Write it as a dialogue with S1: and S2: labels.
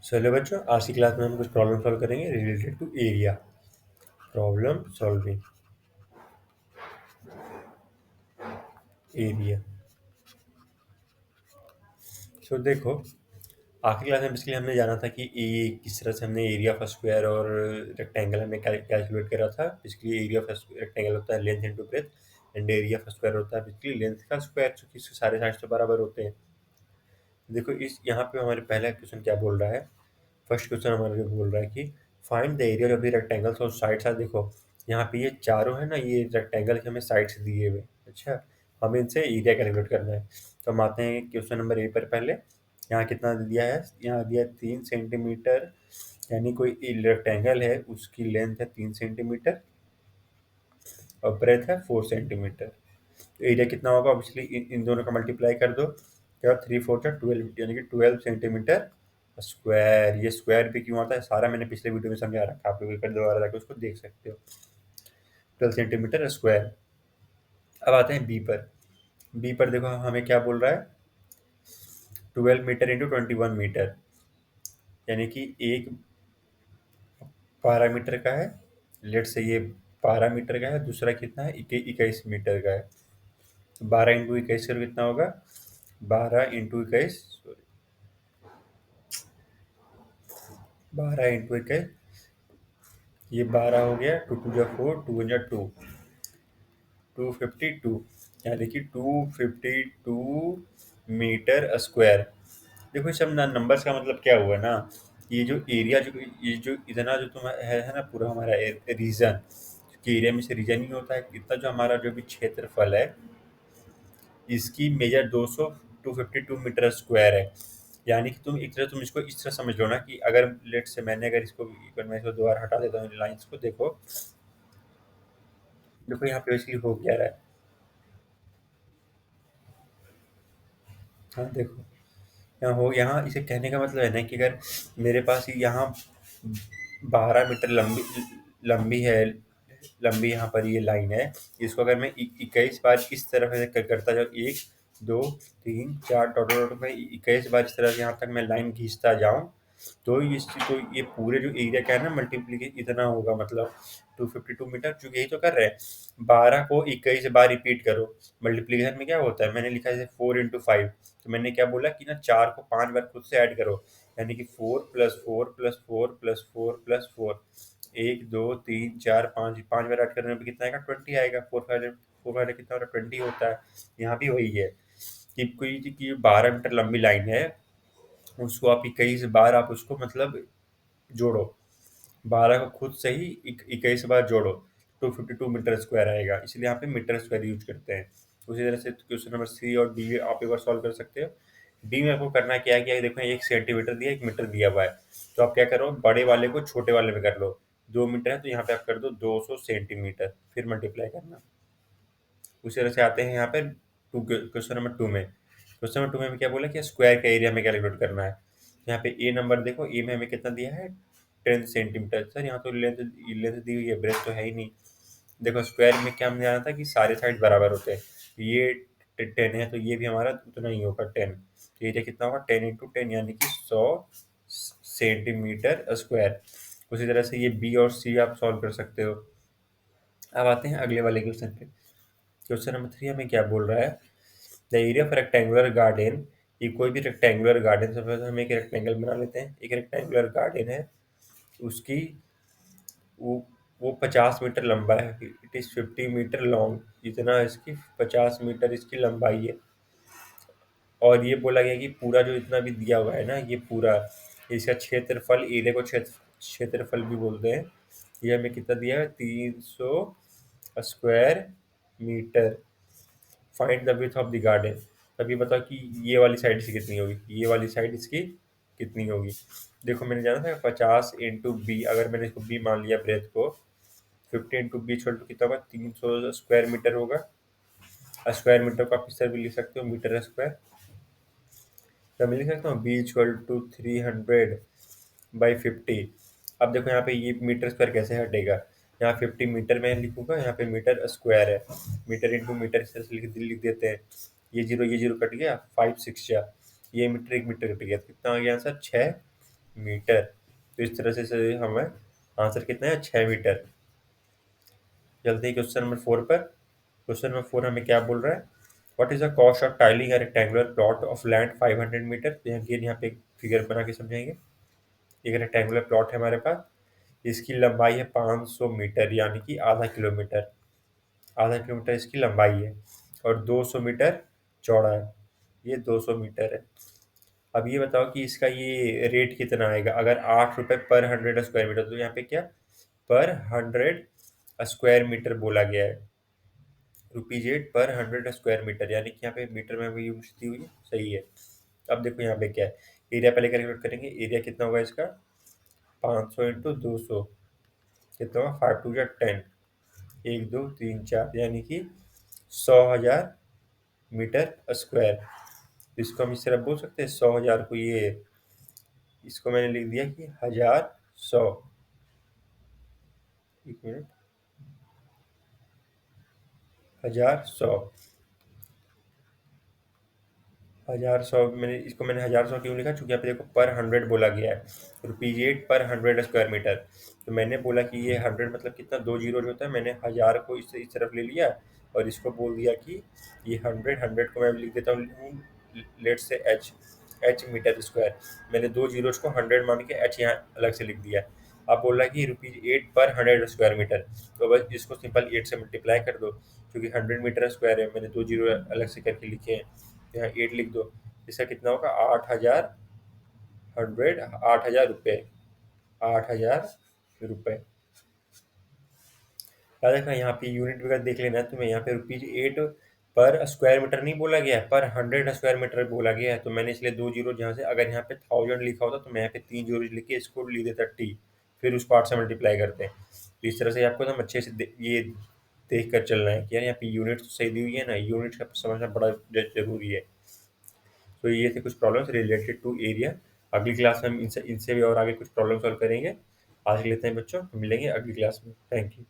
S1: चलो बच्चों, आज की क्लास में हम कुछ प्रॉब्लम सॉल्व करेंगे related to area. Problem solving area. So देखो, आखिरी क्लास में बेसिकली हमने जाना था कि किस तरह से हमने एरिया ऑफ स्क्वायर और रेक्टेंगल हमने कैलकुलेट करा था। बेसिकली एरिया ऑफ रेक्टेंगल होता है length into breadth, and area of square होता है बेसिकली लेंथ का स्क्वायर, क्योंकि इसके सारे साइड्स तो बराबर होते हैं। देखो इस यहाँ पे हमारे पहला क्वेश्चन क्या बोल रहा है। फर्स्ट क्वेश्चन हमारे को बोल रहा है कि find the area of the rectangles और साइड्स। देखो यहाँ पे ये चारों है ना, ये रेक्टेंगल के हमें साइड्स दिए हुए। अच्छा, हमें इनसे एरिया कैलकुलेट करना है। तो हम आते हैं क्वेश्चन नंबर ए पर। पहले यहाँ कितना दिया है, यहाँ दिया है 3 सेंटीमीटर, यानी कोई रेक्टेंगल है उसकी लेंथ है 3 सेंटीमीटर और ब्रेथ है 4 सेंटीमीटर। तो एरिया कितना होगा, ऑब्वियसली इन दोनों का मल्टीप्लाई कर दो। क्या 3 4 12, यानी कि 12 सेंटीमीटर स्क्वायर। ये स्क्वायर भी क्यों आता है सारा मैंने पिछले वीडियो में समझा रखा है, आप लोग एक बार दोबारा जाकर उसको देख सकते हो। 12 सेंटीमीटर स्क्वायर। अब आते हैं बी पर। बी पर देखो हमें क्या बोल रहा है, 12 मीटर इंटू 21 मीटर, यानी कि एक 12 मीटर का है। लेट से ये 12 मीटर का है, दूसरा कितना है, 21 मीटर का है। तो 12 इंटू 21 करो कितना होगा, 12 इंटू 21, 12 इंटू 21, ये 12 हो गया, 2 2 जा 4, 2 2 52, यानी कि 252 मीटर स्क्वायर। देखो इस सब नंबर्स का मतलब क्या हुआ ना, ये जो एरिया, जो ये जो इतना जो तुम है ना पूरा हमारा रीजन, क्योंकि एरिया में से रीजन ही होता है। इतना जो हमारा जो भी क्षेत्रफल है, इसकी मेजर 252 मीटर स्क्वायर है। यानी कि तुम एक तरह तुम इसको इस तरह समझ लो ना कि अगर लेट से मैंने अगर इसको, मैं इसको दोबारा हटा देता हूँ लाइंस को। देखो देखो यहाँ पे बेसिकली हो क्या रहा है। हाँ देखो, यहाँ इसे कहने का मतलब है ना कि अगर मेरे पास यहाँ 12 मीटर लंबी लंबी है, लंबी यहाँ पर ये लाइन है। इसको अगर मैं 21 बार इस तरफ से करता जाऊँ, 1 2 3 4 डॉट डॉट में 21 बार इस तरह से यहाँ तक मैं लाइन खींचता जाऊँ, तो ये पूरे जो एरिया क्या है ना, मल्टीप्लीकेशन इतना होगा, मतलब 252 मीटर। चूंकि यही तो कर रहे हैं, 12 को 21 बार रिपीट करो। मल्टीप्लीकेशन में क्या होता है, मैंने लिखा है 4 इंटू 5, तो मैंने क्या बोला कि ना 4 को 5 बार खुद से ऐड करो, यानी कि 4 + 4 + 4 + 4 + 4, 1 2 3 4 5, 5 बार ऐड करने में कितना आएगा, 20 आएगा। 4 5 कितना होता है, 20 होता है। यहाँ भी वही है कि कोई की 12 मीटर लंबी लाइन है, उसको आप 21 बार आप उसको मतलब जोड़ो, 12 को खुद से ही 21 बार जोड़ो, 252 मीटर स्क्वायर आएगा। इसलिए यहाँ पे मीटर स्क्वायर यूज करते हैं। उसी तरह से क्वेश्चन नंबर सी और डी आप एक बार सॉल्व कर सकते हो। डी में आपको करना क्या है कि देखो 1 सेंटीमीटर दिया, 1 मीटर दिया हुआ है, तो आप क्या करो, बड़े वाले को छोटे वाले में कर लो। 2 मीटर है तो यहाँ पे आप कर दो 200 सेंटीमीटर, फिर मल्टीप्लाई करना। उसी तरह से आते हैं यहाँ पे क्वेश्चन नंबर टू में। क्वेश्चन नंबर टू में हमें क्या बोला कि स्क्वायर का एरिया हमें कैलकुलेट करना है। यहाँ पे ए नंबर देखो, ए में हमें कितना दिया है, 10 सेंटीमीटर। सर यहाँ तो लेंथ लेंथ दी हुई है, ब्रेथ तो है ही नहीं। देखो स्क्वायर में क्या हमने जाना था कि सारे साइड बराबर होते हैं। ये 10 है तो ये भी हमारा उतना ही होगा 10। तो एरिया कितना होगा, 10 इंटू 10, यानी कि 100 सेंटीमीटर स्क्वायर। उसी तरह से ये बी और सी आप सॉल्व कर सकते हो। अब आते हैं अगले वाले क्वेश्चन पे। क्वेश्चन नंबर थ्री हमें क्या बोल रहा है, the area of rectangular garden. ये कोई भी रेक्टेंगुलर गार्डन, सबसे पहले हम एक रेक्टेंगल बना लेते हैं। एक रेक्टेंगुलर गार्डन है, उसकी वो वो 50 मीटर लंबा है, इट इज़ 50 मीटर लॉन्ग, इतना इसकी 50 मीटर इसकी लंबाई है। और ये बोला गया कि पूरा जो इतना भी दिया हुआ है ना, ये पूरा इसका क्षेत्रफल, एरिया को क्षेत्रफल भी बोलते हैं। ये हमें कितना दिया है, 300 square metre. Find the width of the garden. अभी बताओ कि ये वाली साइड इसकी कितनी होगी, ये वाली साइड इसकी कितनी होगी। देखो मैंने जाना था 50 इंटू बी, अगर मैंने इसको बी मान लिया ब्रेथ को, 50 इंटू बी छोड़ तो कितना होगा, 300 स्क्वायर मीटर होगा। स्क्वायर मीटर को आप इस तरह भी लिख सकते हो, मीटर स्क्वायर। तो मैं लिख सकता हूँ B = 300/50। अब देखो यहाँ पे ये मीटर स्क्वायर कैसे हटेगा, यहाँ 50 मीटर में लिखूंगा, यहाँ पे मीटर स्क्वायर है, मीटर इंटू मीटर इस तरह से लिख देते हैं। ये जीरो कट गया, 5 6 जा, ये मीटर 1 मीटर कट गया, तो कितना आ गया आंसर, 6 मीटर। तो इस तरह से हमें आंसर कितना है, 6 मीटर। चलते हैं क्वेश्चन नंबर 4 पर। क्वेश्चन नंबर 4 हमें क्या बोल रहा है, what is the cost of tiling a rectangular plot of land 500 metre. तो यहाँ पे एक फिगर बना के समझेंगे। एक रेक्टेंगुलर प्लॉट है हमारे पास, इसकी लंबाई है 500 मीटर, यानी कि आधा किलोमीटर। आधा किलोमीटर इसकी लंबाई है और 200 मीटर चौड़ा है। ये 200 मीटर है। अब ये बताओ कि इसका ये रेट कितना आएगा अगर 8 रुपये पर 100 स्क्वायर मीटर। तो यहाँ पे क्या, पर 100 स्क्वायर मीटर बोला गया है, रुपीज 8 पर 100 स्क्वायर मीटर, यानी कि यहाँ पे मीटर में भी यूज दी हुई है, सही है। अब देखो यहाँ पे क्या है, एरिया पहले कैलकुलेट करेंगे। एरिया कितना होगा इसका, 500 × 200, कितना होगा, 5×2 = 10, 1 2 3 4, यानी कि 100,000 मीटर स्क्वायर। इसको हम इस तरह बोल सकते हैं, 100,000 को ये, इसको मैंने लिख दिया कि 1000 100। एक मिनट, 1000 100, 1000 100, मैंने 1000 100 क्यों लिखा, क्योंकि यहाँ पे देखो पर 100 बोला गया है, रुपीज 8 पर 100 स्क्वायर मीटर। तो मैंने बोला कि ये 100 मतलब कितना, 2 जीरो जो होता है, मैंने 1000 को इस तरफ ले लिया और इसको बोल दिया कि ये 100 को मैं लिख देता हूँ, लेट से एच मीटर स्क्वायर। मैंने 2 जीरोज को 100 मान के एच यहाँ अलग से लिख दिया। अब बोल रहा है कि रुपीज 8 पर 100 स्क्वायर मीटर। तो बस इसको सिंपल 8 से मल्टीप्लाई कर दो, क्योंकि 100 मीटर स्क्वायर है, मैंने 2 जीरो अलग से करके लिखे हैं। यहाँ 8 लिख दो। इसका कितना होगा, 8,000 8,000 रुपये, 8,000 रुपये। याद रखना यहाँ पे यूनिट वगैरह देख लेना है तुम्हें। यहाँ पे रुपीज 8 पर स्क्वायर मीटर नहीं बोला गया है, पर 100 स्क्वायर मीटर बोला गया है। तो मैंने इसलिए 2 जीरो यहाँ से, अगर यहाँ पे 1000 लिखा होता तो मैं यहाँ पे 3 जीरो लिख के इसको लिख देता टी, फिर उसको 8 से मल्टीप्लाई करते हैं। तो इस तरह से आपको एकदम अच्छे से ये देख कर चलना है कि यार यहाँ पे यूनिट तो सही दी हुई है ना, यूनिट का समझना बड़ा जरूरी है। तो ये थे कुछ प्रॉब्लम्स रिलेटेड टू एरिया। अगली क्लास में हम इनसे इनसे भी और आगे कुछ प्रॉब्लम सॉल्व करेंगे। आज के लिए इतना ही बच्चों, मिलेंगे अगली क्लास में। Thank you.